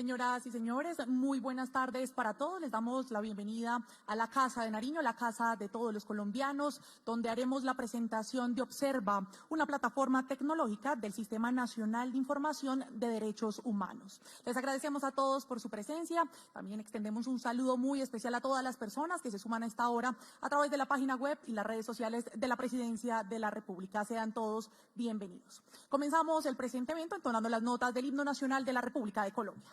Señoras y señores, muy buenas tardes para todos. Les damos la bienvenida a la Casa de Nariño, la casa de todos los colombianos, donde haremos la presentación de Observa, una plataforma tecnológica del Sistema Nacional de Información de Derechos Humanos. Les agradecemos a todos por su presencia. También extendemos un saludo muy especial a todas las personas que se suman a esta hora a través de la página web y las redes sociales de la Presidencia de la República. Sean todos bienvenidos. Comenzamos el presente evento entonando las notas del Himno Nacional de la República de Colombia.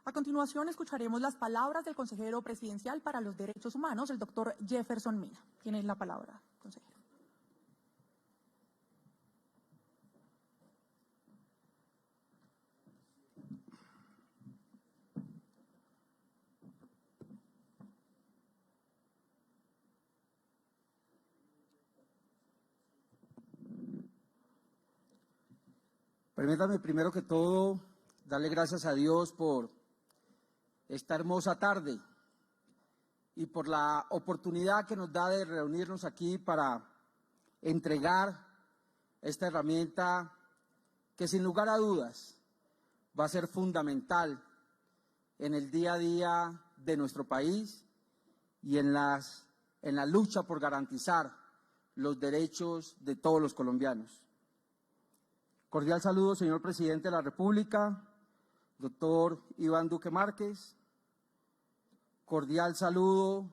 A continuación, escucharemos las palabras del consejero presidencial para los derechos humanos, el doctor Jefferson Mina. Tiene la palabra, consejero. Permítame primero que todo darle gracias a Dios por esta hermosa tarde y por la oportunidad que nos da de reunirnos aquí para entregar esta herramienta que sin lugar a dudas va a ser fundamental en el día a día de nuestro país y en la lucha por garantizar los derechos de todos los colombianos. Cordial saludo, señor Presidente de la República, doctor Iván Duque Márquez. Cordial saludo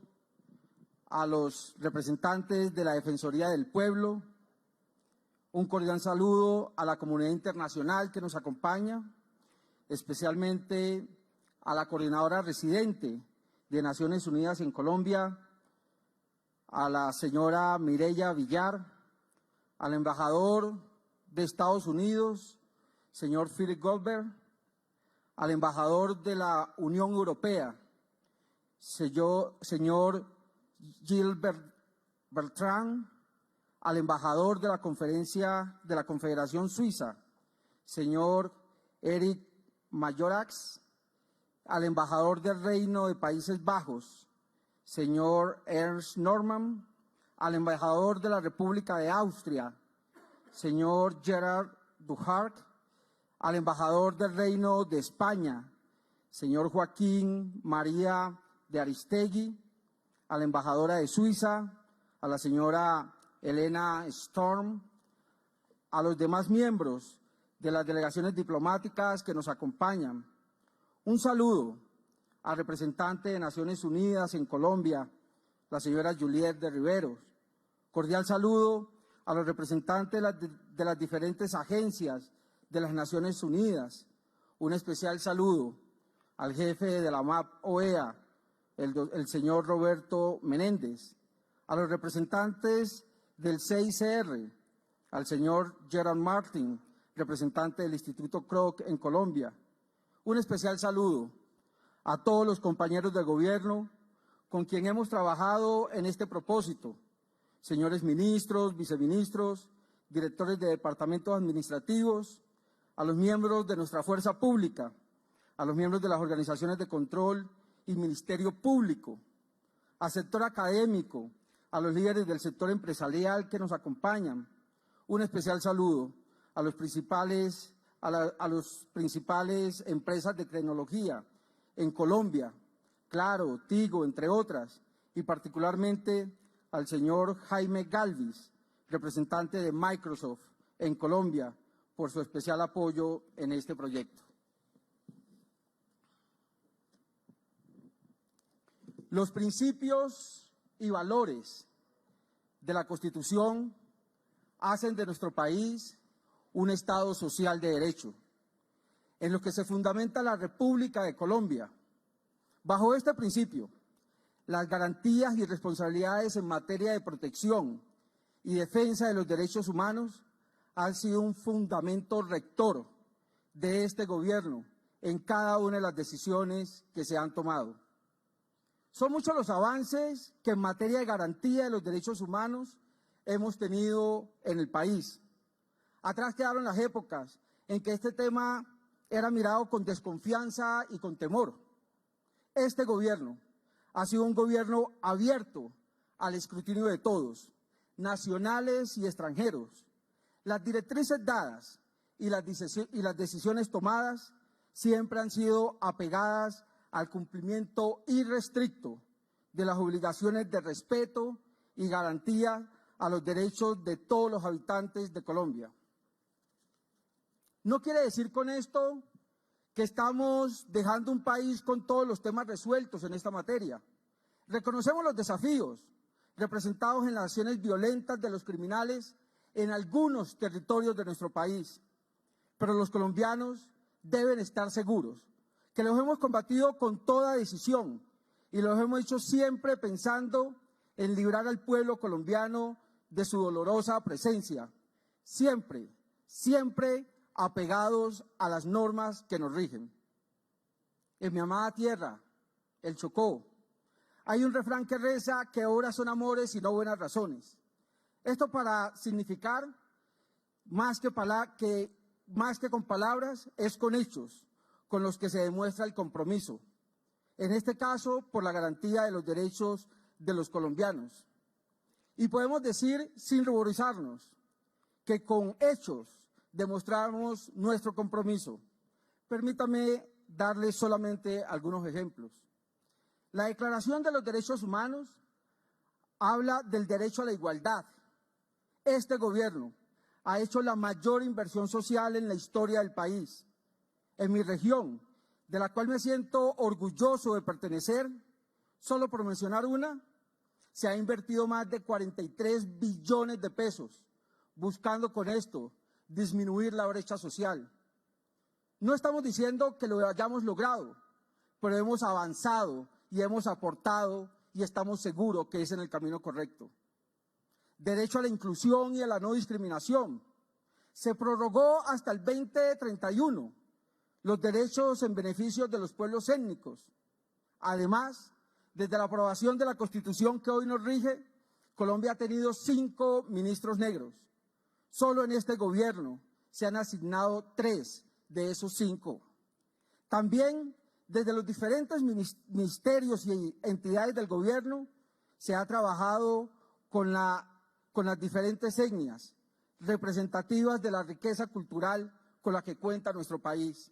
a los representantes de la Defensoría del Pueblo. Un cordial saludo a la comunidad internacional que nos acompaña, especialmente a la coordinadora residente de Naciones Unidas en Colombia, a la señora Mireya Villar, al embajador de Estados Unidos, señor Philip Goldberg, al embajador de la Unión Europea, señor Gilbert Bertrand, al embajador de la Confederación Suiza, señor Eric Majorax, al embajador del Reino de Países Bajos, señor Ernst Norman, al embajador de la República de Austria, señor Gerard Duhart, al embajador del Reino de España, señor Joaquín María de Aristegui, a la embajadora de Suiza, a la señora Elena Storm, a los demás miembros de las delegaciones diplomáticas que nos acompañan. Un saludo al representante de Naciones Unidas en Colombia, la señora Juliette de Riveros. Cordial saludo a los representantes de las diferentes agencias de las Naciones Unidas. Un especial saludo al jefe de la MAP OEA, el señor Roberto Menéndez, a los representantes del CICR, al señor Gerard Martin, representante del Instituto Kroc en Colombia. Un especial saludo a todos los compañeros del gobierno con quien hemos trabajado en este propósito, señores ministros, viceministros, directores de departamentos administrativos, a los miembros de nuestra fuerza pública, a los miembros de las organizaciones de control y Ministerio Público, al sector académico, a los líderes del sector empresarial que nos acompañan. Un especial saludo a los principales empresas de tecnología en Colombia, Claro, Tigo, entre otras, y particularmente al señor Jaime Galvis, representante de Microsoft en Colombia, por su especial apoyo en este proyecto. Los principios y valores de la Constitución hacen de nuestro país un Estado social de derecho, en lo que se fundamenta la República de Colombia. Bajo este principio, las garantías y responsabilidades en materia de protección y defensa de los derechos humanos han sido un fundamento rector de este gobierno en cada una de las decisiones que se han tomado. Son muchos los avances que en materia de garantía de los derechos humanos hemos tenido en el país. Atrás quedaron las épocas en que este tema era mirado con desconfianza y con temor. Este gobierno ha sido un gobierno abierto al escrutinio de todos, nacionales y extranjeros. Las directrices dadas y las decisiones tomadas siempre han sido apegadas al cumplimiento irrestricto de las obligaciones de respeto y garantía a los derechos de todos los habitantes de Colombia. No quiere decir con esto que estamos dejando un país con todos los temas resueltos en esta materia. Reconocemos los desafíos representados en las acciones violentas de los criminales en algunos territorios de nuestro país, pero los colombianos deben estar seguros que los hemos combatido con toda decisión y los hemos hecho siempre pensando en librar al pueblo colombiano de su dolorosa presencia, siempre, siempre apegados a las normas que nos rigen. En mi amada tierra, el Chocó, hay un refrán que reza que obras son amores y no buenas razones. Esto para significar, más que con palabras, es con hechos, con los que se demuestra el compromiso. En este caso, por la garantía de los derechos de los colombianos. Y podemos decir, sin ruborizarnos, que con hechos demostramos nuestro compromiso. Permítame darles solamente algunos ejemplos. La Declaración de los Derechos Humanos habla del derecho a la igualdad. Este gobierno ha hecho la mayor inversión social en la historia del país. En mi región, de la cual me siento orgulloso de pertenecer, solo por mencionar una, se ha invertido más de 43 billones de pesos, buscando con esto disminuir la brecha social. No estamos diciendo que lo hayamos logrado, pero hemos avanzado y hemos aportado y estamos seguros que es en el camino correcto. Derecho a la inclusión y a la no discriminación. Se prorrogó hasta el 2031 los derechos en beneficio de los pueblos étnicos. Además, desde la aprobación de la Constitución que hoy nos rige, Colombia ha tenido 5 ministros negros. Solo en este gobierno se han asignado 3 de esos 5. También, desde los diferentes ministerios y entidades del gobierno, se ha trabajado con las diferentes etnias representativas de la riqueza cultural con la que cuenta nuestro país.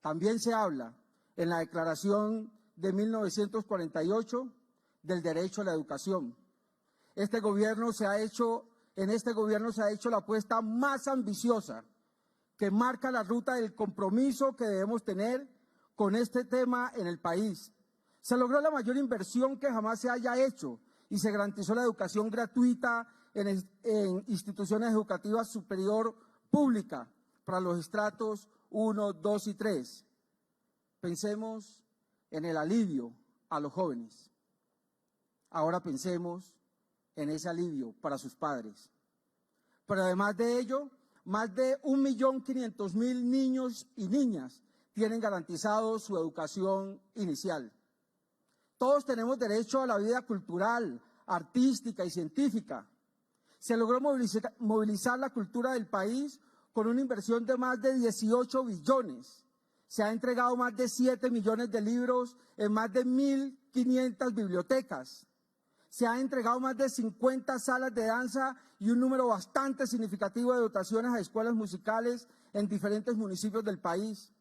También se habla en la Declaración de 1948 del derecho a la educación. Este gobierno se ha hecho en este gobierno se ha hecho la apuesta más ambiciosa que marca la ruta del compromiso que debemos tener con este tema en el país. Se logró la mayor inversión que jamás se haya hecho y se garantizó la educación gratuita en instituciones educativas superior pública para los estratos 1, 2 y 3. Pensemos en el alivio a los jóvenes. Ahora pensemos en ese alivio para sus padres. Pero además de ello, más de 1.500.000 niños y niñas tienen garantizado su educación inicial. Todos tenemos derecho a la vida cultural, artística y científica. Se logró movilizar la cultura del país con una inversión de más de 18 billones. Se ha entregado más de 7 millones de libros en más de 1.500 bibliotecas. Se han entregado más de 50 salas de danza y un número bastante significativo de dotaciones a escuelas musicales en diferentes municipios del país.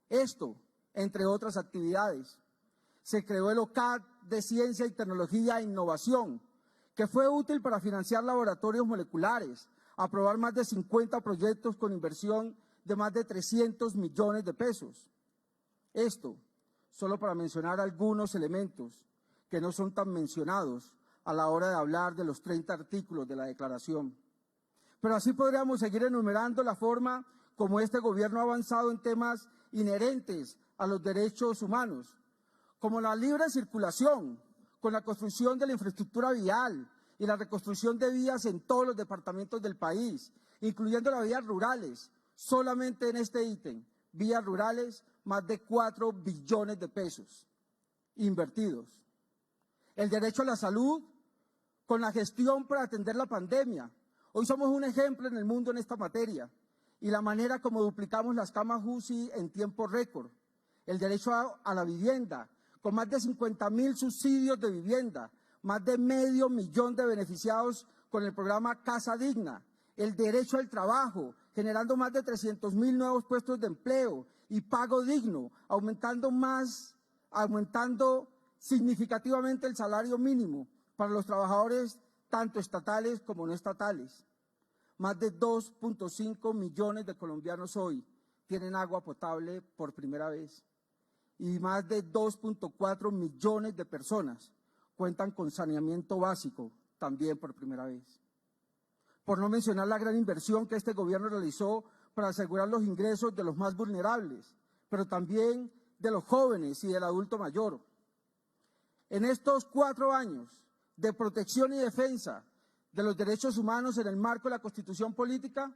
Esto, entre otras actividades. Se creó el OCAD de Ciencia y Tecnología e Innovación, que fue útil para financiar laboratorios moleculares, aprobar más de 50 proyectos con inversión de más de 300 millones de pesos. Esto, solo para mencionar algunos elementos que no son tan mencionados a la hora de hablar de los 30 artículos de la declaración. Pero así podríamos seguir enumerando la forma como este gobierno ha avanzado en temas inherentes a los derechos humanos, como la libre circulación, con la construcción de la infraestructura vial y la reconstrucción de vías en todos los departamentos del país, incluyendo las vías rurales. Solamente en este ítem, vías rurales, más de 4 billones de pesos invertidos. El derecho a la salud, con la gestión para atender la pandemia. Hoy somos un ejemplo en el mundo en esta materia y la manera como duplicamos las camas UCI en tiempo récord. El derecho a la vivienda, con más de 50.000 subsidios de vivienda, más de 500.000 de beneficiados con el programa Casa Digna. El derecho al trabajo, generando más de 300.000 nuevos puestos de empleo y pago digno, aumentando significativamente el salario mínimo para los trabajadores tanto estatales como no estatales. Más de 2.5 millones de colombianos hoy tienen agua potable por primera vez y más de 2.4 millones de personas cuentan con saneamiento básico también por primera vez. Por no mencionar la gran inversión que este gobierno realizó para asegurar los ingresos de los más vulnerables, pero también de los jóvenes y del adulto mayor. En estos 4 años de protección y defensa de los derechos humanos en el marco de la Constitución política,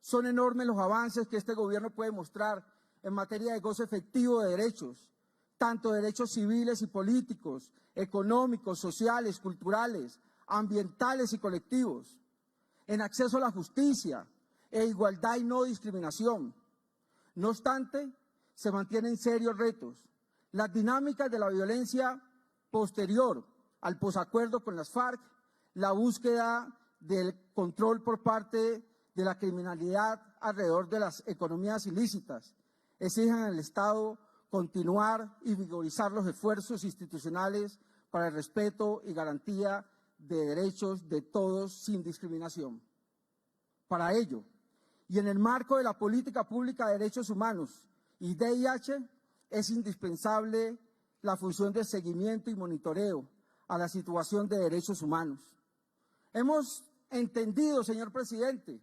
son enormes los avances que este gobierno puede mostrar en materia de goce efectivo de derechos, tanto derechos civiles y políticos, económicos, sociales, culturales, ambientales y colectivos, en acceso a la justicia e igualdad y no discriminación. No obstante, se mantienen serios retos. Las dinámicas de la violencia posterior al posacuerdo con las FARC, la búsqueda del control por parte de la criminalidad alrededor de las economías ilícitas, exigen al Estado continuar y vigorizar los esfuerzos institucionales para el respeto y garantía de derechos de todos sin discriminación. Para ello, y en el marco de la política pública de derechos humanos y DIH, es indispensable la función de seguimiento y monitoreo a la situación de derechos humanos. Hemos entendido, señor presidente,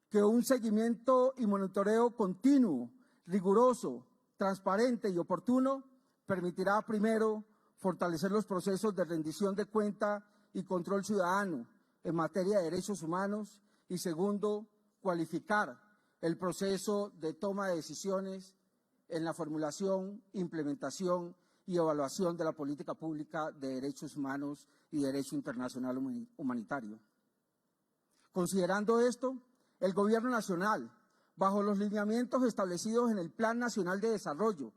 que un seguimiento y monitoreo continuo, riguroso, transparente y oportuno permitirá, primero, fortalecer los procesos de rendición de cuenta y control ciudadano en materia de derechos humanos y, segundo, cualificar el proceso de toma de decisiones en la formulación, implementación y evaluación de la política pública de derechos humanos y derecho internacional humanitario. Considerando esto, el Gobierno Nacional, bajo los lineamientos establecidos en el Plan Nacional de Desarrollo,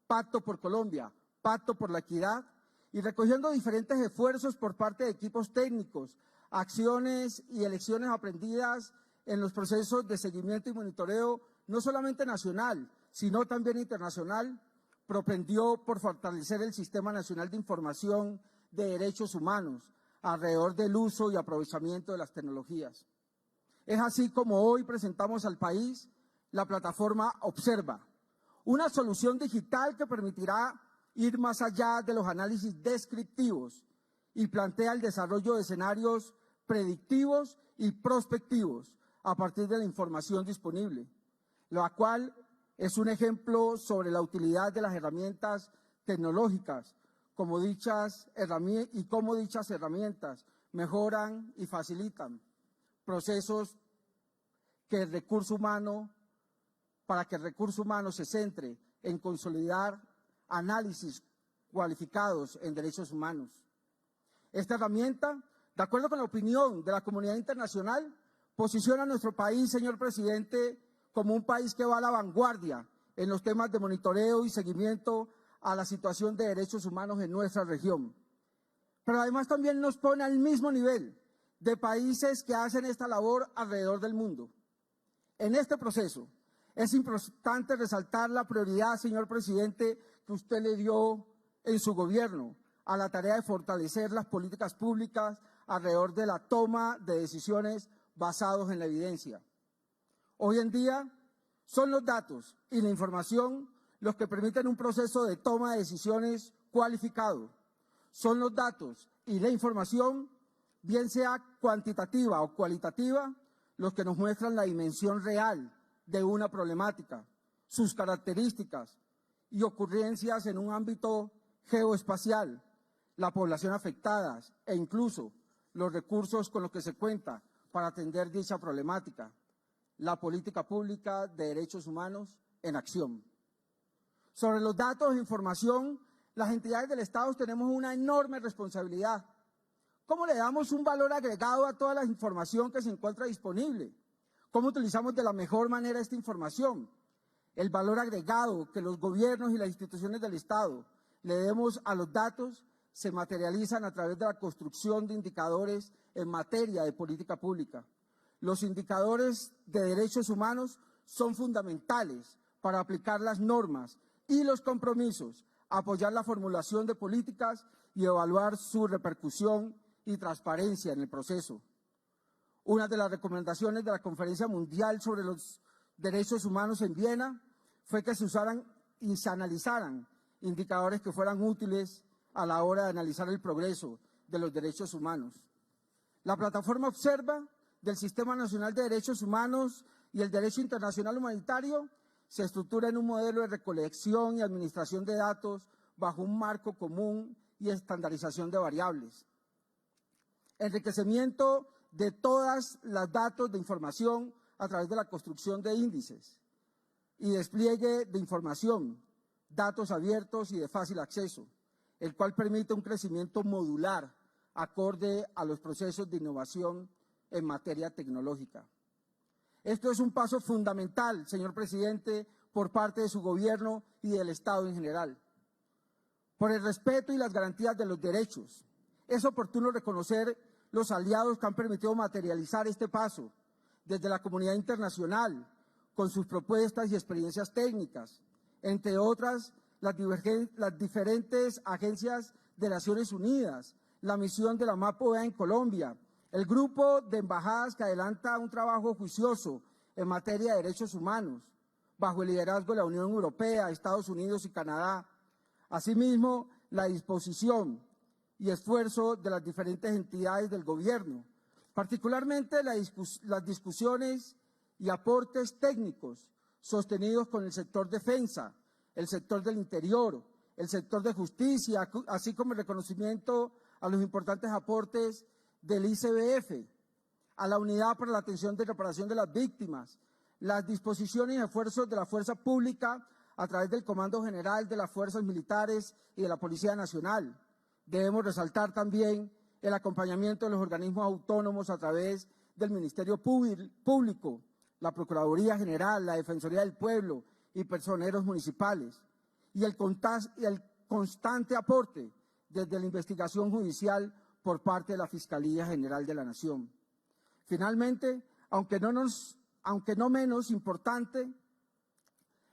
Pacto por Colombia, Pacto por la Equidad, y recogiendo diferentes esfuerzos por parte de equipos técnicos, acciones y elecciones aprendidas en los procesos de seguimiento y monitoreo, no solamente nacional, sino también internacional, propendió por fortalecer el Sistema Nacional de Información de Derechos Humanos, alrededor del uso y aprovechamiento de las tecnologías. Es así como hoy presentamos al país la plataforma Observa, una solución digital que permitirá ir más allá de los análisis descriptivos y plantea el desarrollo de escenarios predictivos y prospectivos a partir de la información disponible, la cual es un ejemplo sobre la utilidad de las herramientas tecnológicas, cómo dichas herramientas mejoran y facilitan procesos que el recurso humano, para que el recurso humano se centre en consolidar análisis cualificados en derechos humanos. Esta herramienta, de acuerdo con la opinión de la comunidad internacional, posiciona a nuestro país, señor presidente, como un país que va a la vanguardia en los temas de monitoreo y seguimiento a la situación de derechos humanos en nuestra región. Pero además también nos pone al mismo nivel de países que hacen esta labor alrededor del mundo. En este proceso es importante resaltar la prioridad, señor presidente, que usted le dio en su gobierno a la tarea de fortalecer las políticas públicas alrededor de la toma de decisiones basados en la evidencia. Hoy en día son los datos y la información los que permiten un proceso de toma de decisiones cualificado. Son los datos y la información, bien sea cuantitativa o cualitativa, los que nos muestran la dimensión real de una problemática, sus características y ocurrencias en un ámbito geoespacial, la población afectada e incluso los recursos con los que se cuenta para atender dicha problemática, la política pública de derechos humanos en acción. Sobre los datos e información, las entidades del Estado tenemos una enorme responsabilidad. ¿Cómo le damos un valor agregado a toda la información que se encuentra disponible? ¿Cómo utilizamos de la mejor manera esta información? El valor agregado que los gobiernos y las instituciones del Estado le demos a los datos se materializan a través de la construcción de indicadores en materia de política pública. Los indicadores de derechos humanos son fundamentales para aplicar las normas y los compromisos, apoyar la formulación de políticas y evaluar su repercusión y transparencia en el proceso. Una de las recomendaciones de la Conferencia Mundial sobre los Derechos Humanos en Viena fue que se usaran y se analizaran indicadores que fueran útiles a la hora de analizar el progreso de los derechos humanos. La plataforma Observa del Sistema Nacional de Derechos Humanos y el Derecho Internacional Humanitario se estructura en un modelo de recolección y administración de datos bajo un marco común y estandarización de variables. Enriquecimiento de todas las datos de información a través de la construcción de índices y despliegue de información, datos abiertos y de fácil acceso, el cual permite un crecimiento modular acorde a los procesos de innovación en materia tecnológica. Esto es un paso fundamental, señor presidente, por parte de su gobierno y del Estado en general. Por el respeto y las garantías de los derechos, es oportuno reconocer los aliados que han permitido materializar este paso desde la comunidad internacional, con sus propuestas y experiencias técnicas, entre otras las diferentes agencias de Naciones Unidas, la misión de la MAPOEA en Colombia, el grupo de embajadas que adelanta un trabajo juicioso en materia de derechos humanos, bajo el liderazgo de la Unión Europea, Estados Unidos y Canadá. Asimismo, la disposición y esfuerzo de las diferentes entidades del gobierno, particularmente las discusiones y aportes técnicos sostenidos con el sector defensa, el sector del interior, el sector de justicia, así como el reconocimiento a los importantes aportes del ICBF, a la Unidad para la Atención de Reparación de las Víctimas, las disposiciones y esfuerzos de la Fuerza Pública a través del Comando General de las Fuerzas Militares y de la Policía Nacional. Debemos resaltar también el acompañamiento de los organismos autónomos a través del Ministerio Público, la Procuraduría General, la Defensoría del Pueblo y personeros municipales, y el constante aporte desde la investigación judicial por parte de la Fiscalía General de la Nación. Finalmente, aunque no menos importante,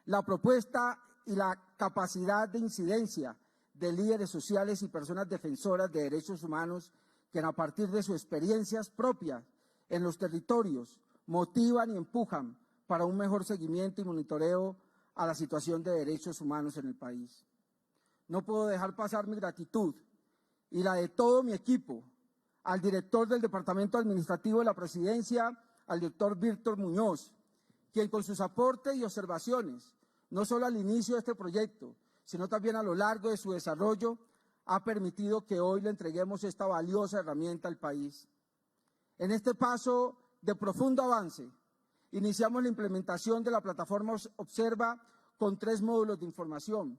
la propuesta y la capacidad de incidencia de líderes sociales y personas defensoras de derechos humanos que a partir de sus experiencias propias en los territorios motivan y empujan para un mejor seguimiento y monitoreo a la situación de derechos humanos en el país. No puedo dejar pasar mi gratitud y la de todo mi equipo, al director del Departamento Administrativo de la Presidencia, al doctor Víctor Muñoz, quien con sus aportes y observaciones, no solo al inicio de este proyecto, sino también a lo largo de su desarrollo, ha permitido que hoy le entreguemos esta valiosa herramienta al país. En este paso de profundo avance, iniciamos la implementación de la plataforma Observa con 3 módulos de información,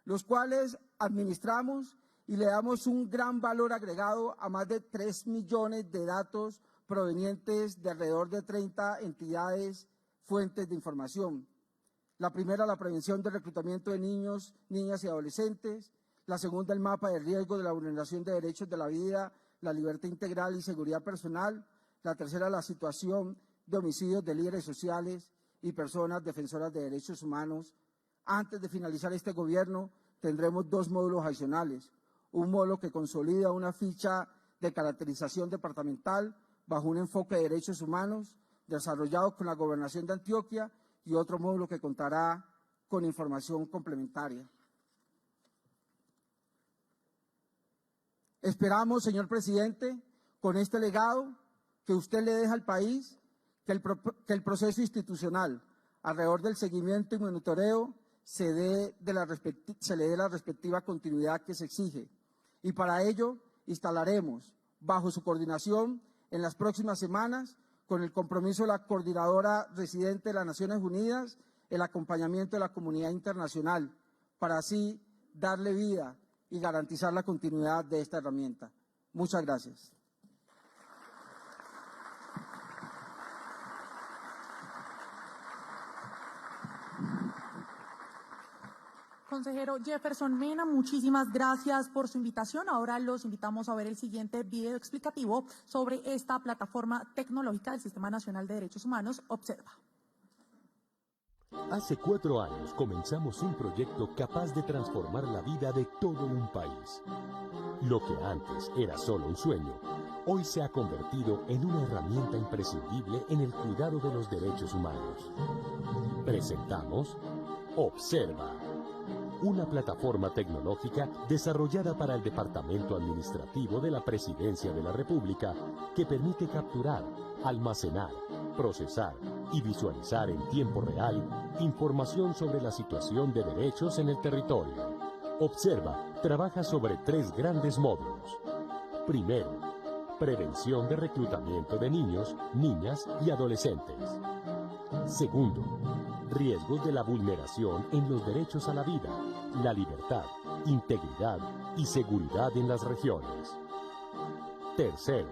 los cuales administramos y le damos un gran valor agregado a más de 3 millones de datos provenientes de alrededor de 30 entidades, fuentes de información. La primera, la prevención del reclutamiento de niños, niñas y adolescentes. La segunda, el mapa de riesgo de la vulneración de derechos de la vida, la libertad integral y seguridad personal. La tercera, la situación de homicidios de líderes sociales y personas defensoras de derechos humanos. Antes de finalizar este gobierno, tendremos 2 módulos adicionales. Un módulo que consolida una ficha de caracterización departamental bajo un enfoque de derechos humanos desarrollado con la Gobernación de Antioquia, y otro módulo que contará con información complementaria. Esperamos, señor presidente, con este legado que usted le deja al país, que el proceso institucional alrededor del seguimiento y monitoreo se le dé la respectiva continuidad que se exige. Y para ello instalaremos, bajo su coordinación, en las próximas semanas, con el compromiso de la coordinadora residente de las Naciones Unidas, el acompañamiento de la comunidad internacional, para así darle vida y garantizar la continuidad de esta herramienta. Muchas gracias. Consejero Jefferson Mena, muchísimas gracias por su invitación. Ahora los invitamos a ver el siguiente video explicativo sobre esta plataforma tecnológica del Sistema Nacional de Derechos Humanos, Observa. Hace 4 años comenzamos un proyecto capaz de transformar la vida de todo un país. Lo que antes era solo un sueño, hoy se ha convertido en una herramienta imprescindible en el cuidado de los derechos humanos. Presentamos Observa, una plataforma tecnológica desarrollada para el Departamento Administrativo de la Presidencia de la República que permite capturar, almacenar, procesar y visualizar en tiempo real información sobre la situación de derechos en el territorio. Observa trabaja sobre 3 grandes módulos. Primero, prevención de reclutamiento de niños, niñas y adolescentes. Segundo, riesgos de la vulneración en los derechos a la vida, la libertad, integridad y seguridad en las regiones. Tercero,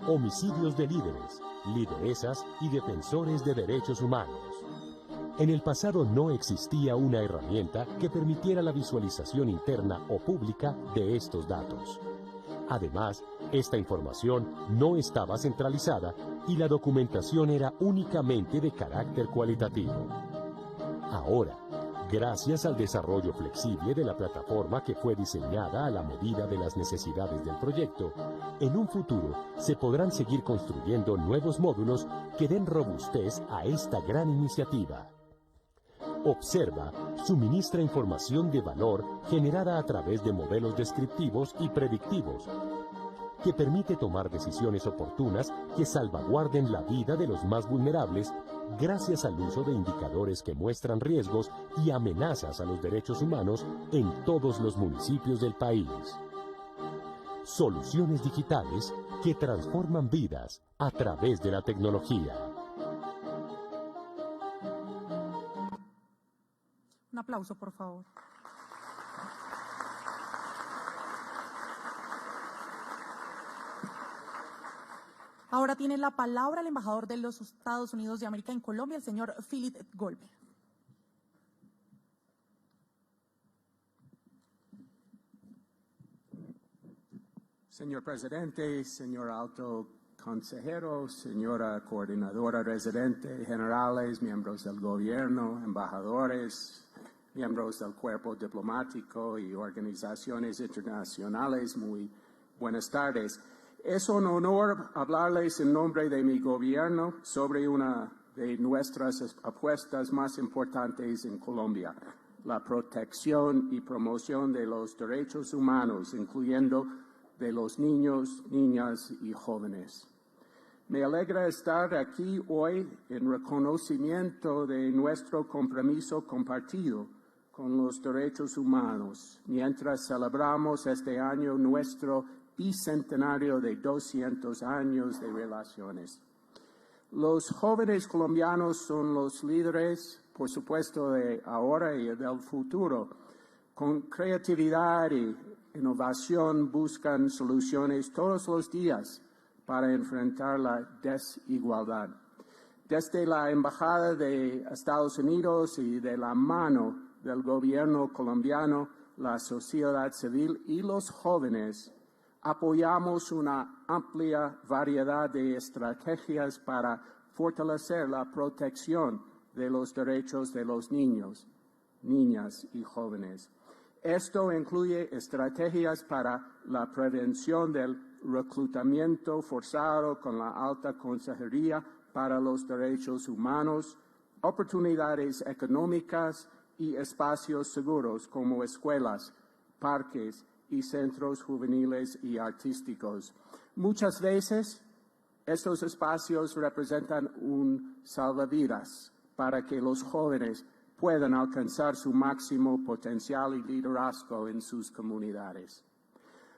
homicidios de líderes, lideresas y defensores de derechos humanos. En el pasado no existía una herramienta que permitiera la visualización interna o pública de estos datos. Además, esta información no estaba centralizada y la documentación era únicamente de carácter cualitativo. Ahora, gracias al desarrollo flexible de la plataforma que fue diseñada a la medida de las necesidades del proyecto, en un futuro se podrán seguir construyendo nuevos módulos que den robustez a esta gran iniciativa. Observa suministra información de valor generada a través de modelos descriptivos y predictivos, que permite tomar decisiones oportunas que salvaguarden la vida de los más vulnerables gracias al uso de indicadores que muestran riesgos y amenazas a los derechos humanos en todos los municipios del país. Soluciones digitales que transforman vidas a través de la tecnología. Un aplauso, por favor. Ahora tiene la palabra el embajador de los Estados Unidos de América en Colombia, el señor Philip Goldberg. Señor presidente, señor alto consejero, señora coordinadora residente, generales, miembros del gobierno, embajadores, miembros del cuerpo diplomático y organizaciones internacionales, muy buenas tardes. Es un honor hablarles en nombre de mi gobierno sobre una de nuestras apuestas más importantes en Colombia, la protección y promoción de los derechos humanos, incluyendo de los niños, niñas y jóvenes. Me alegra estar aquí hoy en reconocimiento de nuestro compromiso compartido con los derechos humanos, mientras celebramos este año nuestro bicentenario de 200 años de relaciones. Los jóvenes colombianos son los líderes, por supuesto, de ahora y del futuro. Con creatividad y innovación buscan soluciones todos los días para enfrentar la desigualdad. Desde la Embajada de Estados Unidos y de la mano del gobierno colombiano, la sociedad civil y los jóvenes, apoyamos una amplia variedad de estrategias para fortalecer la protección de los derechos de los niños, niñas y jóvenes. Esto incluye estrategias para la prevención del reclutamiento forzado con la Alta Consejería para los Derechos Humanos, oportunidades económicas y espacios seguros como escuelas, parques y centros juveniles y artísticos. Muchas veces estos espacios representan un salvavidas para que los jóvenes puedan alcanzar su máximo potencial y liderazgo en sus comunidades.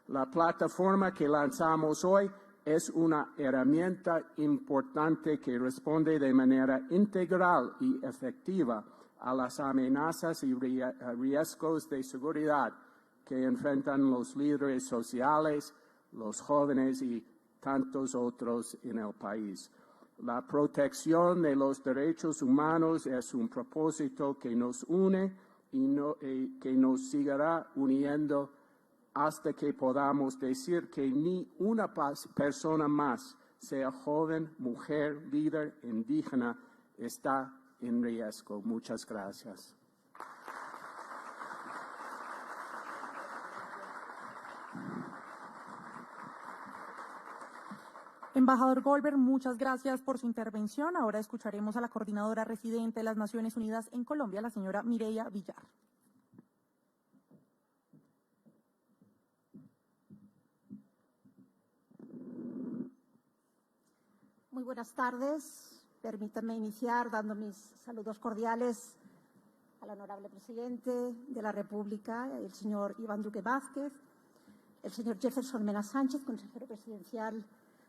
La plataforma que lanzamos hoy es una herramienta importante que responde de manera integral y efectiva a las amenazas y riesgos de seguridad que enfrentan los líderes sociales, los jóvenes y tantos otros en el país. La protección de los derechos humanos es un propósito que nos une y que nos seguirá uniendo hasta que podamos decir que ni una persona más, sea joven, mujer, líder, indígena, está en riesgo. Muchas gracias. Embajador Goldberg, muchas gracias por su intervención. Ahora escucharemos a la coordinadora residente de las Naciones Unidas en Colombia, la señora Mireya Villar. Muy buenas tardes. Permítanme iniciar dando mis saludos cordiales al honorable presidente de la República, el señor Iván Duque Vázquez, el señor Jefferson Mena Sánchez, consejero presidencial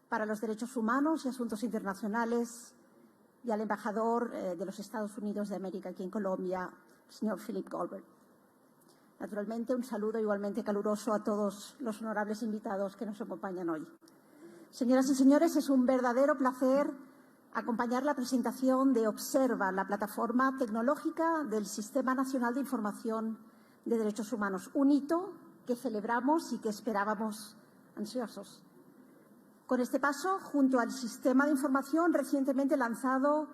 para los Derechos Humanos y Asuntos Internacionales, y al embajador de los Estados Unidos de América aquí en Colombia, el señor Philip Goldberg. Naturalmente, un saludo igualmente caluroso a todos los honorables invitados que nos acompañan hoy. Señoras y señores, es un verdadero placer acompañar la presentación de Observa, la plataforma tecnológica del Sistema Nacional de Información de Derechos Humanos, un hito que celebramos y que esperábamos ansiosos. Con este paso, junto al sistema de información recientemente lanzado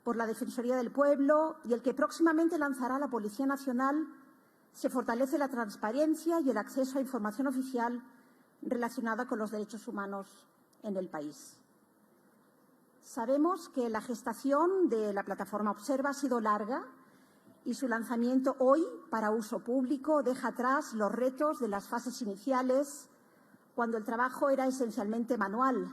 por la Defensoría del Pueblo y el que próximamente lanzará la Policía Nacional, se fortalece la transparencia y el acceso a información oficial relacionada con los derechos humanos en el país. Sabemos que la gestación de la plataforma Observa ha sido larga y su lanzamiento hoy para uso público deja atrás los retos de las fases iniciales, cuando el trabajo era esencialmente manual,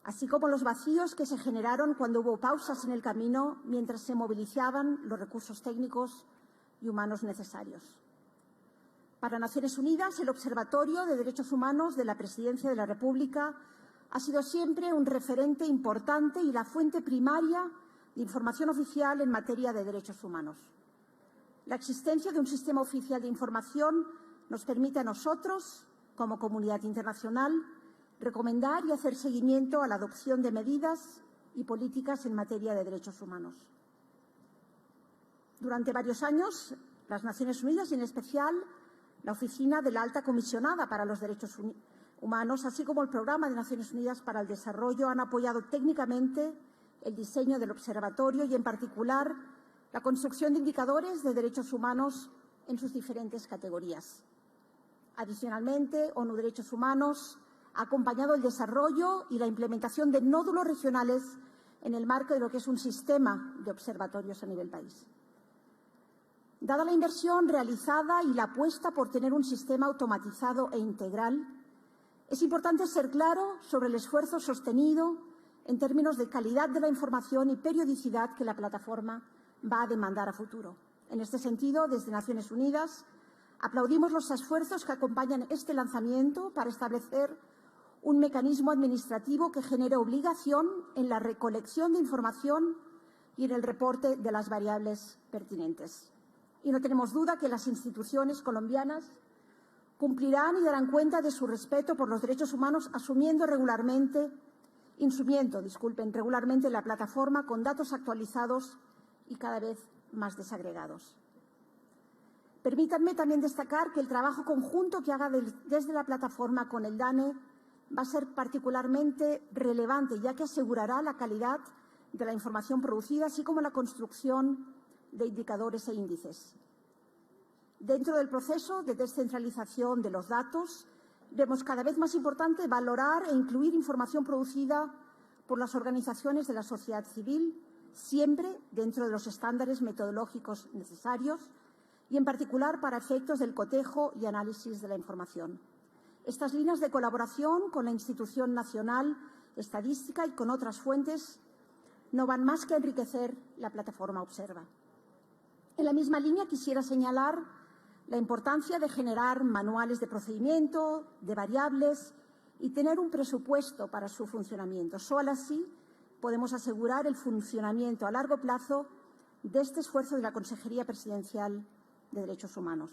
así como los vacíos que se generaron cuando hubo pausas en el camino mientras se movilizaban los recursos técnicos y humanos necesarios. Para Naciones Unidas, el Observatorio de Derechos Humanos de la Presidencia de la República ha sido siempre un referente importante y la fuente primaria de información oficial en materia de derechos humanos. La existencia de un sistema oficial de información nos permite a nosotros, como comunidad internacional, recomendar y hacer seguimiento a la adopción de medidas y políticas en materia de derechos humanos. Durante varios años, las Naciones Unidas y en especial la Oficina de la Alta Comisionada para los Derechos Humanos, así como el Programa de Naciones Unidas para el Desarrollo, han apoyado técnicamente el diseño del observatorio y, en particular, la construcción de indicadores de derechos humanos en sus diferentes categorías. Adicionalmente, ONU Derechos Humanos Ha acompañado el desarrollo y la implementación de nódulos regionales en el marco de lo que es un sistema de observatorios a nivel país. Dada la inversión realizada y la apuesta por tener un sistema automatizado e integral, es importante ser claro sobre el esfuerzo sostenido en términos de calidad de la información y periodicidad que la plataforma va a demandar a futuro. En este sentido, desde Naciones Unidas, aplaudimos los esfuerzos que acompañan este lanzamiento para establecer un mecanismo administrativo que genere obligación en la recolección de información y en el reporte de las variables pertinentes. Y no tenemos duda que las instituciones colombianas cumplirán y darán cuenta de su respeto por los derechos humanos insumiendo regularmente la plataforma con datos actualizados y cada vez más desagregados. Permítanme también destacar que el trabajo conjunto que haga desde la plataforma con el DANE va a ser particularmente relevante, ya que asegurará la calidad de la información producida, así como la construcción de indicadores e índices. Dentro del proceso de descentralización de los datos, vemos cada vez más importante valorar e incluir información producida por las organizaciones de la sociedad civil, siempre dentro de los estándares metodológicos necesarios y, en particular, para efectos del cotejo y análisis de la información. Estas líneas de colaboración con la Institución Nacional Estadística y con otras fuentes no van más que a enriquecer la plataforma Observa. En la misma línea quisiera señalar la importancia de generar manuales de procedimiento, de variables y tener un presupuesto para su funcionamiento. Solo así podemos asegurar el funcionamiento a largo plazo de este esfuerzo de la Consejería Presidencial de Derechos Humanos.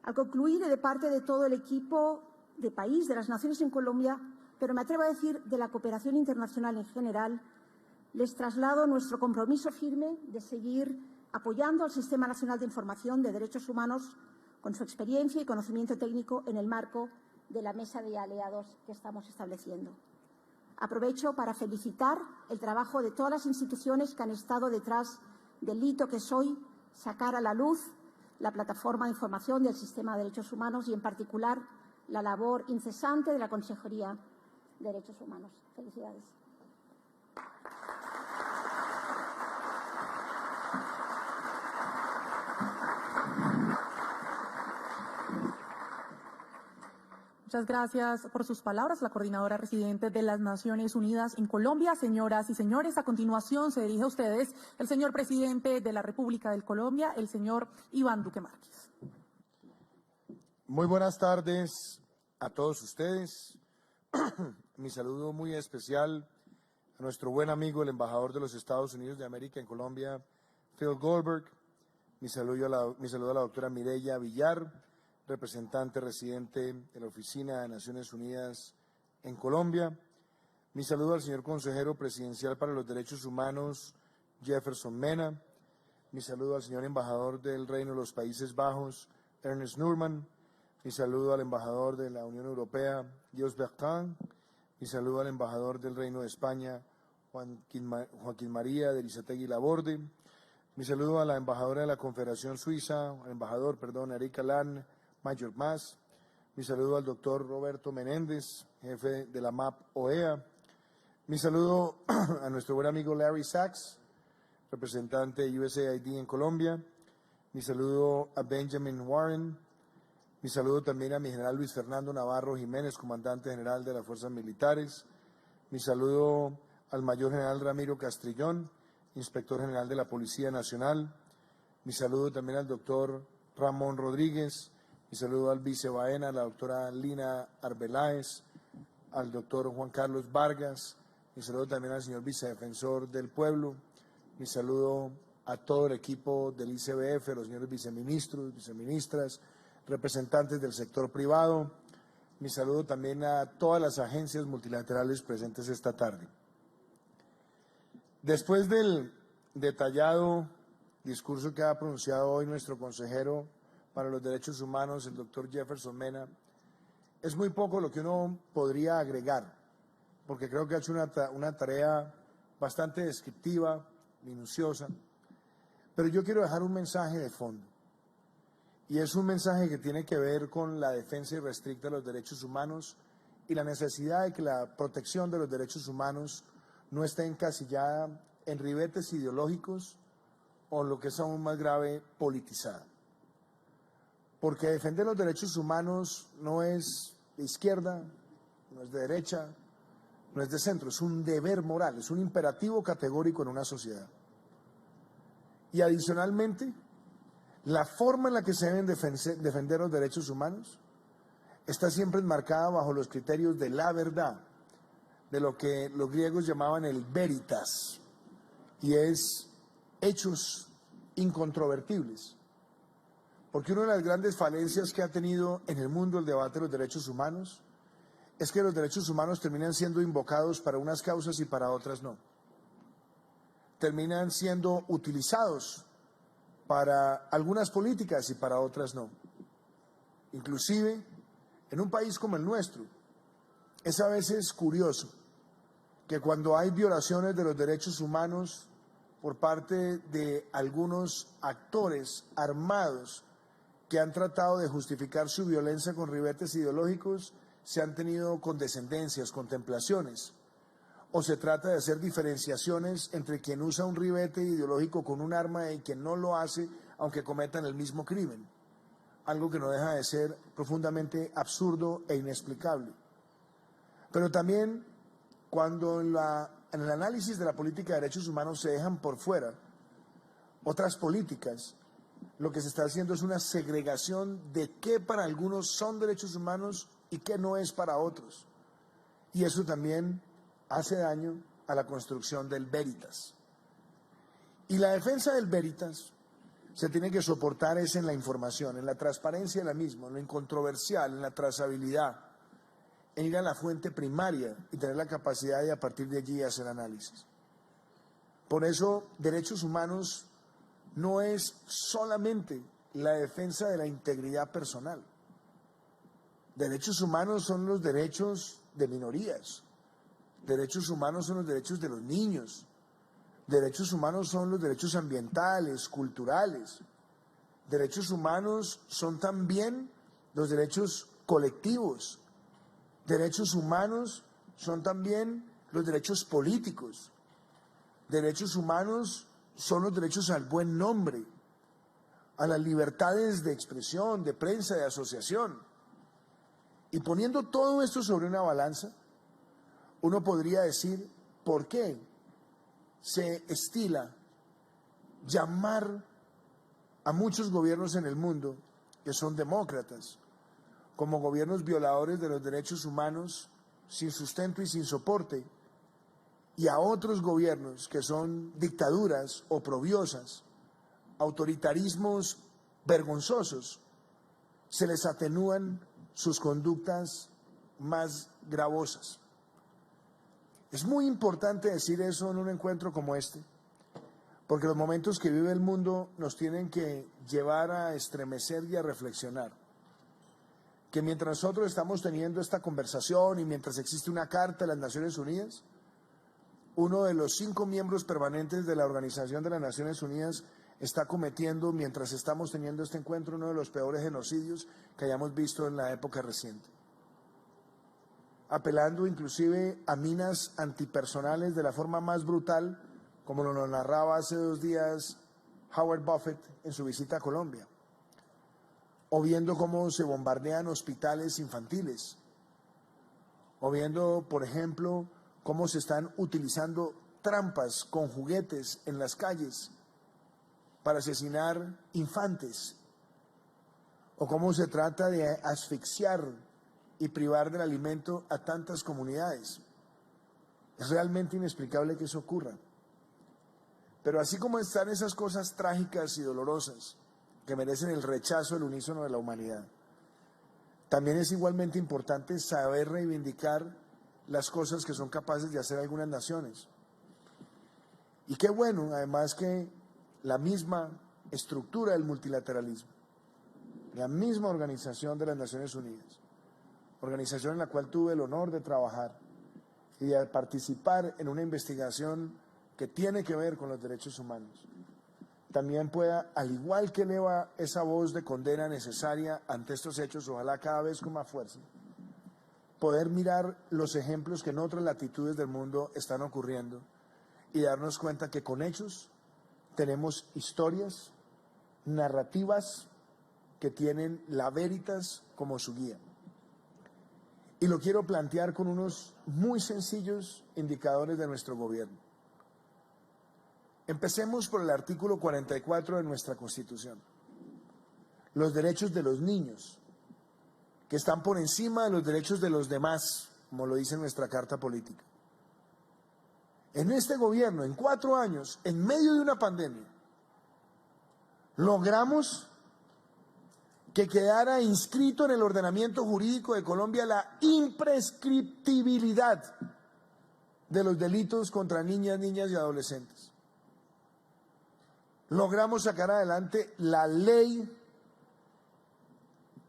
Al concluir, de parte de todo el equipo de país, de las Naciones en Colombia, pero me atrevo a decir de la cooperación internacional en general, les traslado nuestro compromiso firme de seguir apoyando al Sistema Nacional de Información de Derechos Humanos con su experiencia y conocimiento técnico en el marco de la mesa de aliados que estamos estableciendo. Aprovecho para felicitar el trabajo de todas las instituciones que han estado detrás del hito que es hoy sacar a la luz la plataforma de información del Sistema de Derechos Humanos y, en particular, la labor incesante de la Consejería de Derechos Humanos. Felicidades. Muchas gracias por sus palabras, la coordinadora residente de las Naciones Unidas en Colombia. Señoras y señores, a continuación se dirige a ustedes el señor presidente de la República de Colombia, el señor Iván Duque Márquez. Muy buenas tardes a todos ustedes. Mi saludo muy especial a nuestro buen amigo, el embajador de los Estados Unidos de América en Colombia, Phil Goldberg. Mi saludo a la doctora Mireya Villar, representante residente de la Oficina de Naciones Unidas en Colombia. Mi saludo al señor consejero presidencial para los derechos humanos, Jefferson Mena. Mi saludo al señor embajador del Reino de los Países Bajos, Ernest Nurman. Mi saludo al embajador de la Unión Europea, Gilles Bertrand. Mi saludo al embajador del Reino de España, Joaquín María de Lizategui Laborde. Mi saludo a la embajadora de la Confederación Suiza, al embajador, Erika Lan Mayor Mas. Mi saludo al doctor Roberto Menéndez, jefe de la MAP OEA. Mi saludo a nuestro buen amigo Larry Sachs, representante de USAID en Colombia. Mi saludo a Benjamin Warren. Mi saludo también a mi general Luis Fernando Navarro Jiménez, comandante general de las Fuerzas Militares. Mi saludo al mayor general Ramiro Castrillón, inspector general de la Policía Nacional. Mi saludo también al doctor Ramón Rodríguez. Mi saludo al vicebaena, la doctora Lina Arbeláez, al doctor Juan Carlos Vargas. Mi saludo también al señor vicedefensor del pueblo. Mi saludo a todo el equipo del ICBF, los señores viceministros, viceministras, representantes del sector privado. Mi saludo también a todas las agencias multilaterales presentes esta tarde. Después del detallado discurso que ha pronunciado hoy nuestro consejero para los derechos humanos, el doctor Jefferson Mena, es muy poco lo que uno podría agregar, porque creo que ha hecho una tarea bastante descriptiva, minuciosa, pero yo quiero dejar un mensaje de fondo, y es un mensaje que tiene que ver con la defensa irrestricta de los derechos humanos y la necesidad de que la protección de los derechos humanos no esté encasillada en ribetes ideológicos o, lo que es aún más grave, politizada. Porque defender los derechos humanos no es de izquierda, no es de derecha, no es de centro, es un deber moral, es un imperativo categórico en una sociedad. Y adicionalmente, la forma en la que se deben defender los derechos humanos está siempre enmarcada bajo los criterios de la verdad, de lo que los griegos llamaban el veritas, y es hechos incontrovertibles. Porque una de las grandes falencias que ha tenido en el mundo el debate de los derechos humanos es que los derechos humanos terminan siendo invocados para unas causas y para otras no. Terminan siendo utilizados para algunas políticas y para otras no. Inclusive, en un país como el nuestro, es a veces curioso que cuando hay violaciones de los derechos humanos por parte de algunos actores armados que han tratado de justificar su violencia con ribetes ideológicos, se han tenido condescendencias, contemplaciones, o se trata de hacer diferenciaciones entre quien usa un ribete ideológico con un arma y quien no lo hace, aunque cometan el mismo crimen, algo que no deja de ser profundamente absurdo e inexplicable. Pero también cuando en el análisis de la política de derechos humanos se dejan por fuera otras políticas, lo que se está haciendo es una segregación de qué para algunos son derechos humanos y qué no es para otros. Y eso también hace daño a la construcción del veritas. Y la defensa del veritas se tiene que soportar es en la información, en la transparencia de la misma, en lo incontroversial, en la trazabilidad, en ir a la fuente primaria y tener la capacidad de a partir de allí hacer análisis. Por eso, derechos humanos no es solamente la defensa de la integridad personal. Derechos humanos son los derechos de minorías. Derechos humanos son los derechos de los niños. Derechos humanos son los derechos ambientales, culturales. Derechos humanos son también los derechos colectivos. Derechos humanos son también los derechos políticos. Derechos humanos son los derechos al buen nombre, a las libertades de expresión, de prensa, de asociación. Y poniendo todo esto sobre una balanza, uno podría decir, ¿por qué se estila llamar a muchos gobiernos en el mundo que son demócratas como gobiernos violadores de los derechos humanos sin sustento y sin soporte, y a otros gobiernos que son dictaduras oprobiosas, autoritarismos vergonzosos, se les atenúan sus conductas más gravosas? Es muy importante decir eso en un encuentro como este, porque los momentos que vive el mundo nos tienen que llevar a estremecer y a reflexionar. Que mientras nosotros estamos teniendo esta conversación y mientras existe una carta de las Naciones Unidas, uno de los 5 miembros permanentes de la Organización de las Naciones Unidas está cometiendo, mientras estamos teniendo este encuentro, uno de los peores genocidios que hayamos visto en la época reciente. Apelando inclusive a minas antipersonales de la forma más brutal, como lo narraba hace 2 días Howard Buffett en su visita a Colombia. O viendo cómo se bombardean hospitales infantiles. O viendo, por ejemplo, cómo se están utilizando trampas con juguetes en las calles para asesinar infantes, o cómo se trata de asfixiar y privar del alimento a tantas comunidades. Es realmente inexplicable que eso ocurra. Pero así como están esas cosas trágicas y dolorosas que merecen el rechazo del unísono de la humanidad, también es igualmente importante saber reivindicar las cosas que son capaces de hacer algunas naciones. Y qué bueno, además, que la misma estructura del multilateralismo, la misma Organización de las Naciones Unidas, organización en la cual tuve el honor de trabajar y de participar en una investigación que tiene que ver con los derechos humanos, también pueda, al igual que eleva esa voz de condena necesaria ante estos hechos, ojalá cada vez con más fuerza, poder mirar los ejemplos que en otras latitudes del mundo están ocurriendo y darnos cuenta que con hechos tenemos historias, narrativas que tienen la Veritas como su guía. Y lo quiero plantear con unos muy sencillos indicadores de nuestro gobierno. Empecemos por el artículo 44 de nuestra Constitución. Los derechos de los niños, que están por encima de los derechos de los demás, como lo dice nuestra Carta Política. En este gobierno, en 4 años, en medio de una pandemia, logramos que quedara inscrito en el ordenamiento jurídico de Colombia la imprescriptibilidad de los delitos contra niñas y adolescentes. Logramos sacar adelante la ley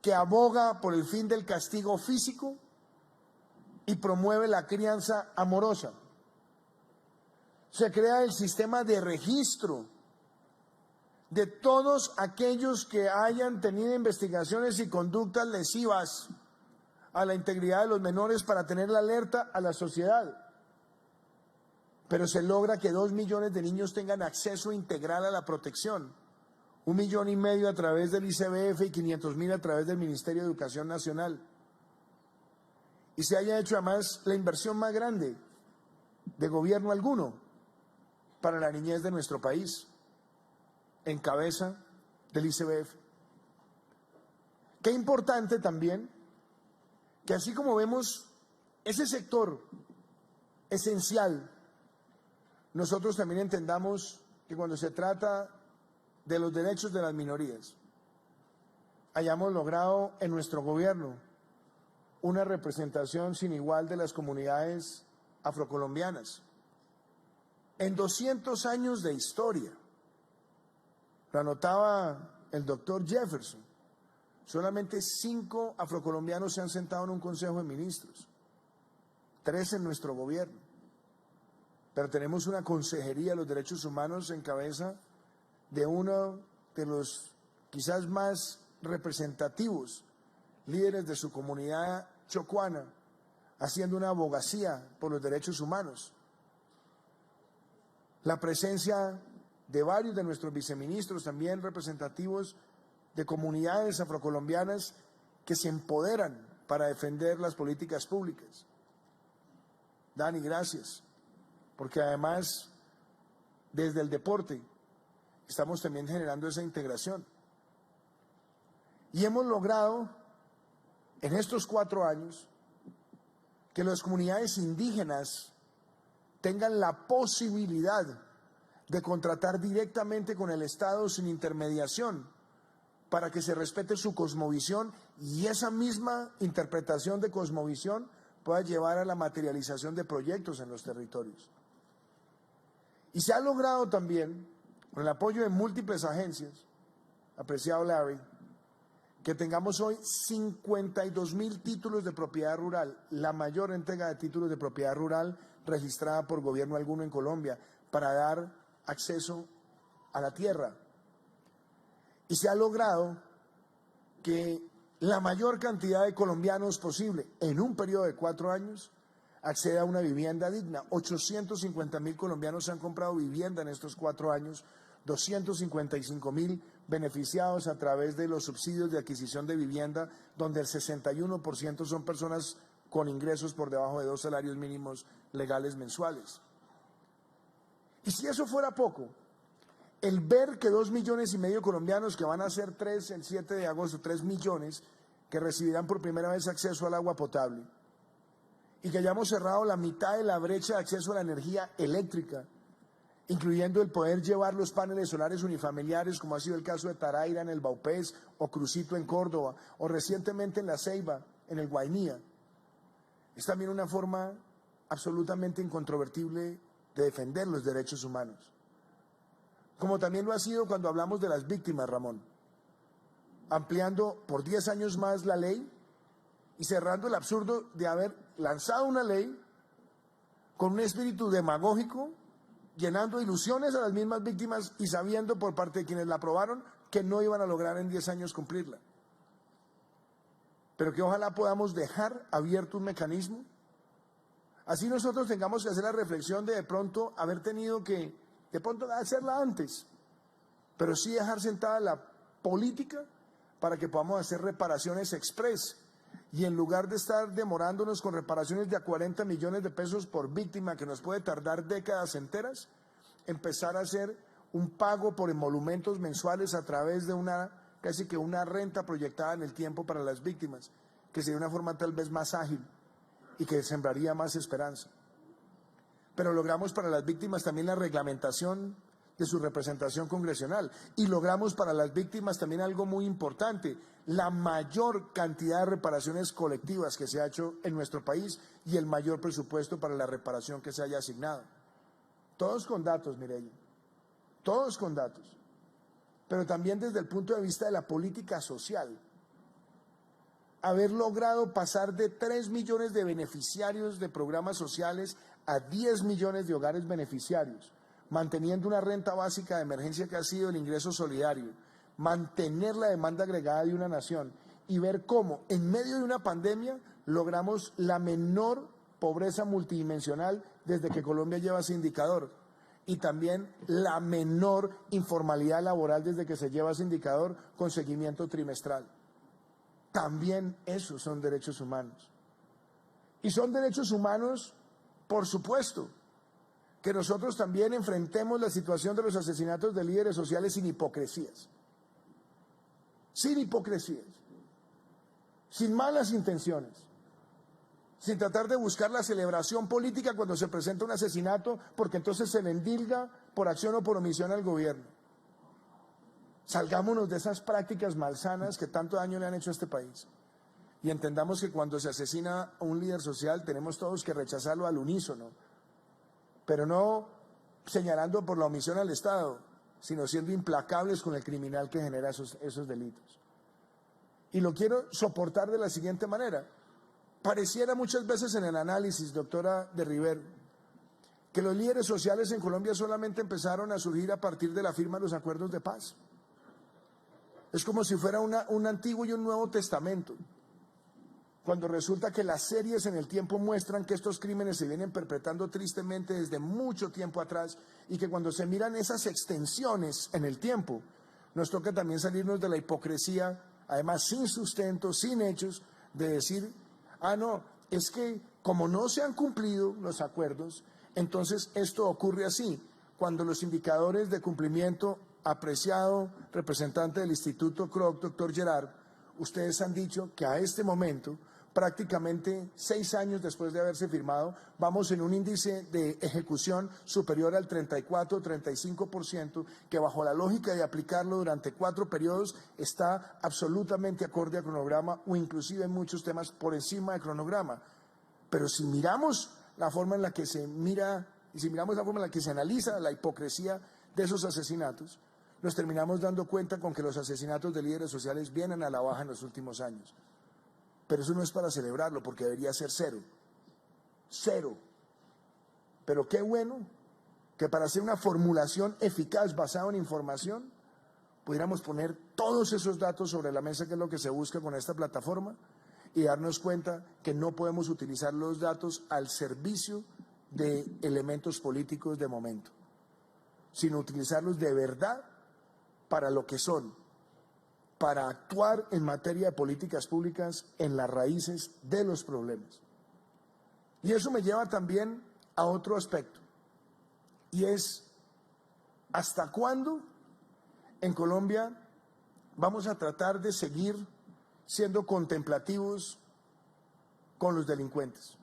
que aboga por el fin del castigo físico y promueve la crianza amorosa. Se crea el sistema de registro de todos aquellos que hayan tenido investigaciones y conductas lesivas a la integridad de los menores para tener la alerta a la sociedad. Pero se logra que 2 millones de niños tengan acceso integral a la protección. 1,5 millones a través del ICBF y 500,000 a través del Ministerio de Educación Nacional. Y se haya hecho además la inversión más grande de gobierno alguno para la niñez de nuestro país, en cabeza del ICBF. Qué importante también que así como vemos ese sector esencial, nosotros también entendamos que cuando se trata de los derechos de las minorías, hayamos logrado en nuestro gobierno una representación sin igual de las comunidades afrocolombianas. En 200 años de historia, lo anotaba el doctor Jefferson, solamente 5 afrocolombianos se han sentado en un consejo de ministros, 3 en nuestro gobierno. Pero tenemos una consejería de los derechos humanos en cabeza de uno de los quizás más representativos líderes de su comunidad chocuana, haciendo una abogacía por los derechos humanos. La presencia de varios de nuestros viceministros, también representativos de comunidades afrocolombianas que se empoderan para defender las políticas públicas. Dani, gracias, porque además desde el deporte estamos también generando esa integración. Y hemos logrado en estos 4 años que las comunidades indígenas tengan la posibilidad de contratar directamente con el Estado sin intermediación para que se respete su cosmovisión y esa misma interpretación de cosmovisión pueda llevar a la materialización de proyectos en los territorios. Y se ha logrado también, con el apoyo de múltiples agencias, apreciado Larry, que tengamos hoy 52,000 títulos de propiedad rural, la mayor entrega de títulos de propiedad rural registrada por gobierno alguno en Colombia, para dar acceso a la tierra. Y se ha logrado que la mayor cantidad de colombianos posible en un periodo de 4 años acceda a una vivienda digna. 850,000 colombianos han comprado vivienda en estos 4 años, 255,000 beneficiados a través de los subsidios de adquisición de vivienda, donde el 61% son personas con ingresos por debajo de 2 salarios mínimos legales mensuales. Y si eso fuera poco, el ver que 2,5 millones de colombianos, que van a ser 3 el 7 de agosto, 3 millones, que recibirán por primera vez acceso al agua potable, y que hayamos cerrado la mitad de la brecha de acceso a la energía eléctrica, incluyendo el poder llevar los paneles solares unifamiliares, como ha sido el caso de Taraira en el Baupés, o Crucito en Córdoba, o recientemente en La Ceiba, en el Guainía, es también una forma absolutamente incontrovertible de defender los derechos humanos. Como también lo ha sido cuando hablamos de las víctimas, Ramón, ampliando por 10 años más la ley y cerrando el absurdo de haber lanzado una ley con un espíritu demagógico, llenando ilusiones a las mismas víctimas y sabiendo por parte de quienes la aprobaron que no iban a lograr en 10 años cumplirla. pero que ojalá podamos dejar abierto un mecanismo. Así nosotros tengamos que hacer la reflexión de pronto haber tenido que de pronto hacerla antes, pero sí dejar sentada la política para que podamos hacer reparaciones express. Y en lugar de estar demorándonos con reparaciones de a 40 millones de pesos por víctima, que nos puede tardar décadas enteras, empezar a hacer un pago por emolumentos mensuales a través de casi que una renta proyectada en el tiempo para las víctimas, que sería una forma tal vez más ágil y que sembraría más esperanza. Pero logramos para las víctimas también la reglamentación de su representación congresional, y logramos para las víctimas también algo muy importante: la mayor cantidad de reparaciones colectivas que se ha hecho en nuestro país y el mayor presupuesto para la reparación que se haya asignado. Todos con datos, Mireya, todos con datos, pero también desde el punto de vista de la política social. Haber logrado pasar de 3 millones de beneficiarios de programas sociales a 10 millones de hogares beneficiarios, manteniendo una renta básica de emergencia que ha sido el ingreso solidario, mantener la demanda agregada de una nación y ver cómo en medio de una pandemia logramos la menor pobreza multidimensional desde que Colombia lleva ese indicador, y también la menor informalidad laboral desde que se lleva ese indicador con seguimiento trimestral. También esos son derechos humanos. Y son derechos humanos, por supuesto, que nosotros también enfrentemos la situación de los asesinatos de líderes sociales sin hipocresías. Sin hipocresías. Sin malas intenciones. Sin tratar de buscar la celebración política cuando se presenta un asesinato, porque entonces se le endilga por acción o por omisión al gobierno. Salgámonos de esas prácticas malsanas que tanto daño le han hecho a este país. Y entendamos que cuando se asesina a un líder social tenemos todos que rechazarlo al unísono, pero no señalando por la omisión al Estado, sino siendo implacables con el criminal que genera esos delitos. Y lo quiero soportar de la siguiente manera. Pareciera muchas veces en el análisis, doctora de River, que los líderes sociales en Colombia solamente empezaron a surgir a partir de la firma de los acuerdos de paz. Es como si fuera un antiguo y un nuevo testamento, cuando resulta que las series en el tiempo muestran que estos crímenes se vienen perpetrando tristemente desde mucho tiempo atrás, y que cuando se miran esas extensiones en el tiempo, nos toca también salirnos de la hipocresía, además sin sustento, sin hechos, de decir, no, es que como no se han cumplido los acuerdos, entonces esto ocurre así, cuando los indicadores de cumplimiento, apreciado representante del Instituto CROC, doctor Gerard, ustedes han dicho que a este momento, prácticamente 6 años después de haberse firmado, vamos en un índice de ejecución superior al 34-35%, que bajo la lógica de aplicarlo durante 4 periodos está absolutamente acorde al cronograma, o inclusive en muchos temas por encima del cronograma. Pero si miramos la forma en la que se mira, y si miramos la forma en la que se analiza la hipocresía de esos asesinatos, nos terminamos dando cuenta con que los asesinatos de líderes sociales vienen a la baja en los últimos años. Pero eso no es para celebrarlo, porque debería ser 0. 0. Pero qué bueno que para hacer una formulación eficaz basada en información, pudiéramos poner todos esos datos sobre la mesa, que es lo que se busca con esta plataforma, y darnos cuenta que no podemos utilizar los datos al servicio de elementos políticos de momento, sino utilizarlos de verdad para lo que son, para actuar en materia de políticas públicas en las raíces de los problemas. Y eso me lleva también a otro aspecto, y es, ¿hasta cuándo en Colombia vamos a tratar de seguir siendo contemplativos con los delincuentes?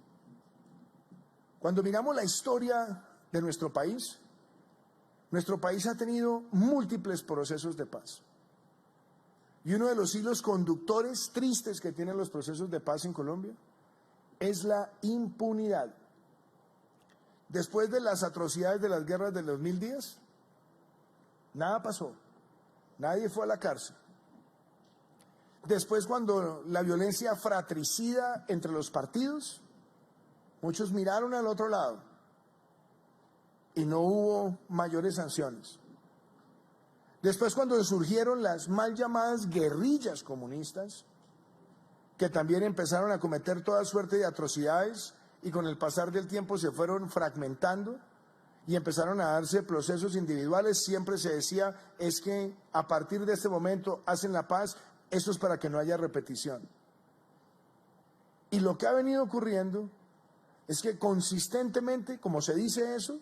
Cuando miramos la historia de nuestro país ha tenido múltiples procesos de paz. Y uno de los hilos conductores tristes que tienen los procesos de paz en Colombia es la impunidad. Después de las atrocidades de las guerras de los 1000 días, nada pasó, nadie fue a la cárcel. Después, cuando la violencia fratricida entre los partidos, muchos miraron al otro lado y no hubo mayores sanciones. Después, cuando surgieron las mal llamadas guerrillas comunistas, que también empezaron a cometer toda suerte de atrocidades y con el pasar del tiempo se fueron fragmentando y empezaron a darse procesos individuales. Siempre se decía, es que a partir de este momento hacen la paz, esto es para que no haya repetición. Y lo que ha venido ocurriendo es que consistentemente, como se dice eso,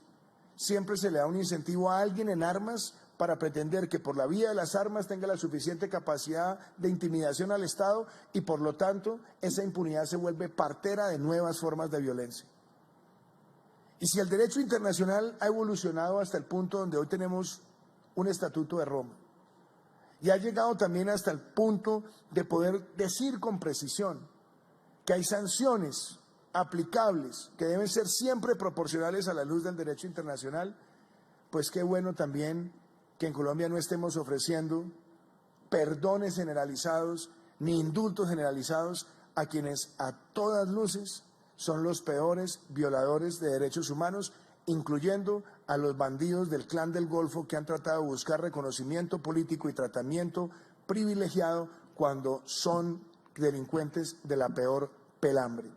siempre se le da un incentivo a alguien en armas para pretender que por la vía de las armas tenga la suficiente capacidad de intimidación al Estado y por lo tanto esa impunidad se vuelve partera de nuevas formas de violencia. Y si el derecho internacional ha evolucionado hasta el punto donde hoy tenemos un Estatuto de Roma y ha llegado también hasta el punto de poder decir con precisión que hay sanciones aplicables que deben ser siempre proporcionales a la luz del derecho internacional, pues qué bueno también que en Colombia no estemos ofreciendo perdones generalizados ni indultos generalizados a quienes a todas luces son los peores violadores de derechos humanos, incluyendo a los bandidos del Clan del Golfo que han tratado de buscar reconocimiento político y tratamiento privilegiado cuando son delincuentes de la peor pelambre.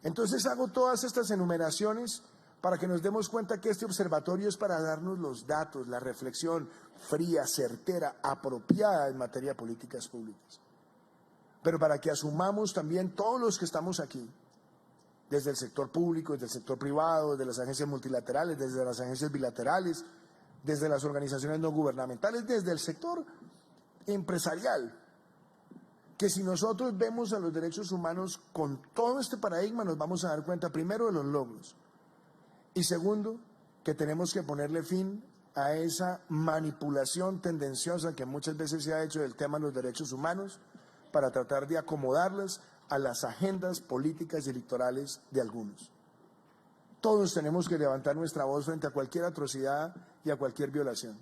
Entonces hago todas estas enumeraciones para que nos demos cuenta que este observatorio es para darnos los datos, la reflexión fría, certera, apropiada en materia de políticas públicas. Pero para que asumamos también todos los que estamos aquí, desde el sector público, desde el sector privado, desde las agencias multilaterales, desde las agencias bilaterales, desde las organizaciones no gubernamentales, desde el sector empresarial, que si nosotros vemos a los derechos humanos con todo este paradigma nos vamos a dar cuenta primero de los logros y segundo que tenemos que ponerle fin a esa manipulación tendenciosa que muchas veces se ha hecho del tema de los derechos humanos para tratar de acomodarlas a las agendas políticas y electorales de algunos. Todos tenemos que levantar nuestra voz frente a cualquier atrocidad y a cualquier violación.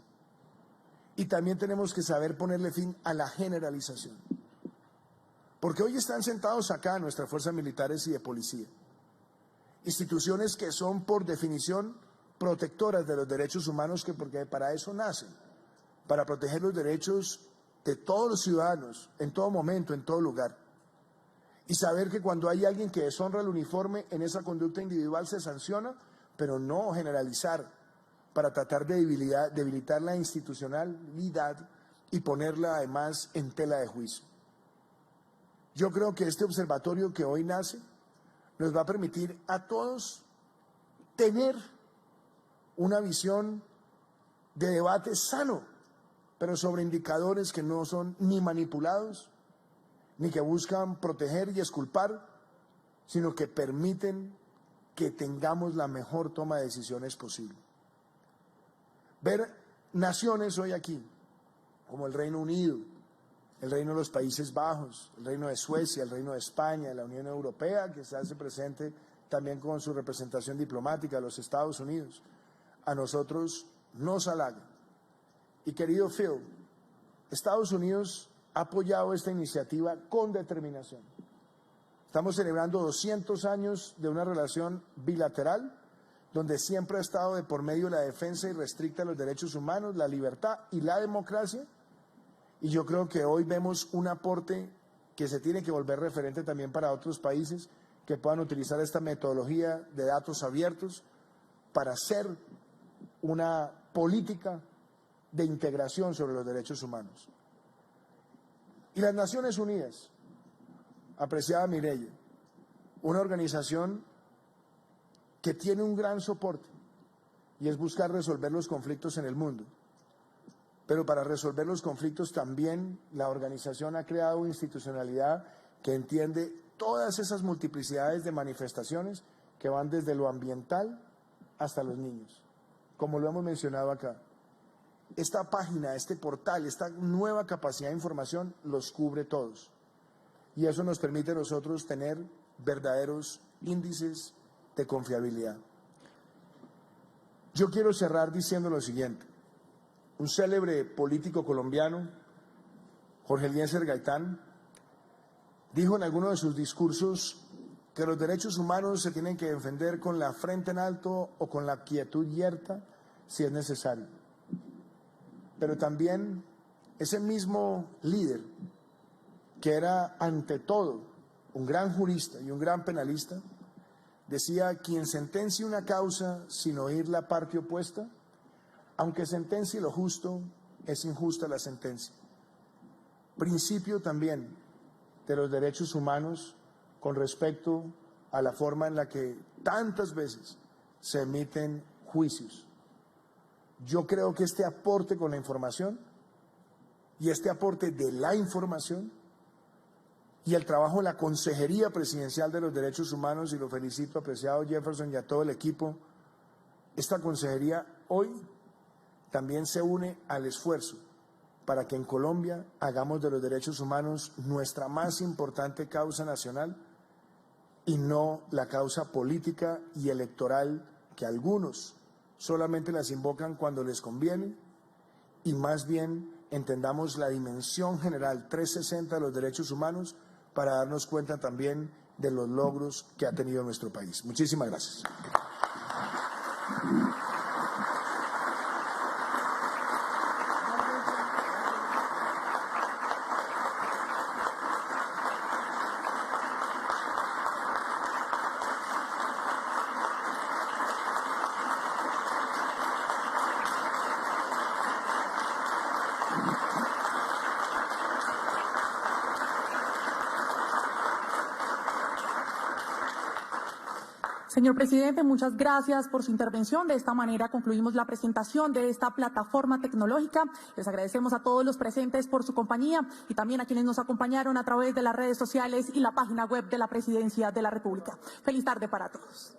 Y también tenemos que saber ponerle fin a la generalización. Porque hoy están sentados acá nuestras fuerzas militares y de policía, instituciones que son por definición protectoras de los derechos humanos, porque para eso nacen, para proteger los derechos de todos los ciudadanos, en todo momento, en todo lugar. Y saber que cuando hay alguien que deshonra el uniforme, en esa conducta individual se sanciona, pero no generalizar, para tratar de debilitar la institucionalidad y ponerla además en tela de juicio. Yo creo que este observatorio que hoy nace nos va a permitir a todos tener una visión de debate sano, pero sobre indicadores que no son ni manipulados, ni que buscan proteger y exculpar, sino que permiten que tengamos la mejor toma de decisiones posible. Ver naciones hoy aquí, como el Reino Unido, el Reino de los Países Bajos, el Reino de Suecia, el Reino de España, la Unión Europea, que se hace presente también con su representación diplomática, los Estados Unidos, a nosotros nos halaga. Y querido Phil, Estados Unidos ha apoyado esta iniciativa con determinación. Estamos celebrando 200 años de una relación bilateral, donde siempre ha estado de por medio la defensa irrestricta de los derechos humanos, la libertad y la democracia. Y yo creo que hoy vemos un aporte que se tiene que volver referente también para otros países que puedan utilizar esta metodología de datos abiertos para hacer una política de integración sobre los derechos humanos. Y las Naciones Unidas, apreciada Mireya, una organización que tiene un gran soporte y es buscar resolver los conflictos en el mundo. Pero para resolver los conflictos también la organización ha creado institucionalidad que entiende todas esas multiplicidades de manifestaciones que van desde lo ambiental hasta los niños, como lo hemos mencionado acá. Esta página, este portal, esta nueva capacidad de información los cubre todos. Y eso nos permite a nosotros tener verdaderos índices de confiabilidad. Yo quiero cerrar diciendo lo siguiente. Un célebre político colombiano, Jorge Eliezer Gaitán, dijo en alguno de sus discursos que los derechos humanos se tienen que defender con la frente en alto o con la quietud yerta si es necesario. Pero también ese mismo líder que era ante todo un gran jurista y un gran penalista, decía: quien sentencie una causa sin oír la parte opuesta, aunque sentencie lo justo, es injusta la sentencia. Principio también de los derechos humanos con respecto a la forma en la que tantas veces se emiten juicios. Yo creo que este aporte con la información y este aporte de la información y el trabajo de la Consejería Presidencial de los Derechos Humanos, y lo felicito, apreciado Jefferson, y a todo el equipo, esta consejería hoy también se une al esfuerzo para que en Colombia hagamos de los derechos humanos nuestra más importante causa nacional y no la causa política y electoral que algunos solamente las invocan cuando les conviene, y más bien entendamos la dimensión general 360 de los derechos humanos para darnos cuenta también de los logros que ha tenido nuestro país. Muchísimas gracias. Señor presidente, muchas gracias por su intervención. De esta manera concluimos la presentación de esta plataforma tecnológica. Les agradecemos a todos los presentes por su compañía y también a quienes nos acompañaron a través de las redes sociales y la página web de la Presidencia de la República. Feliz tarde para todos.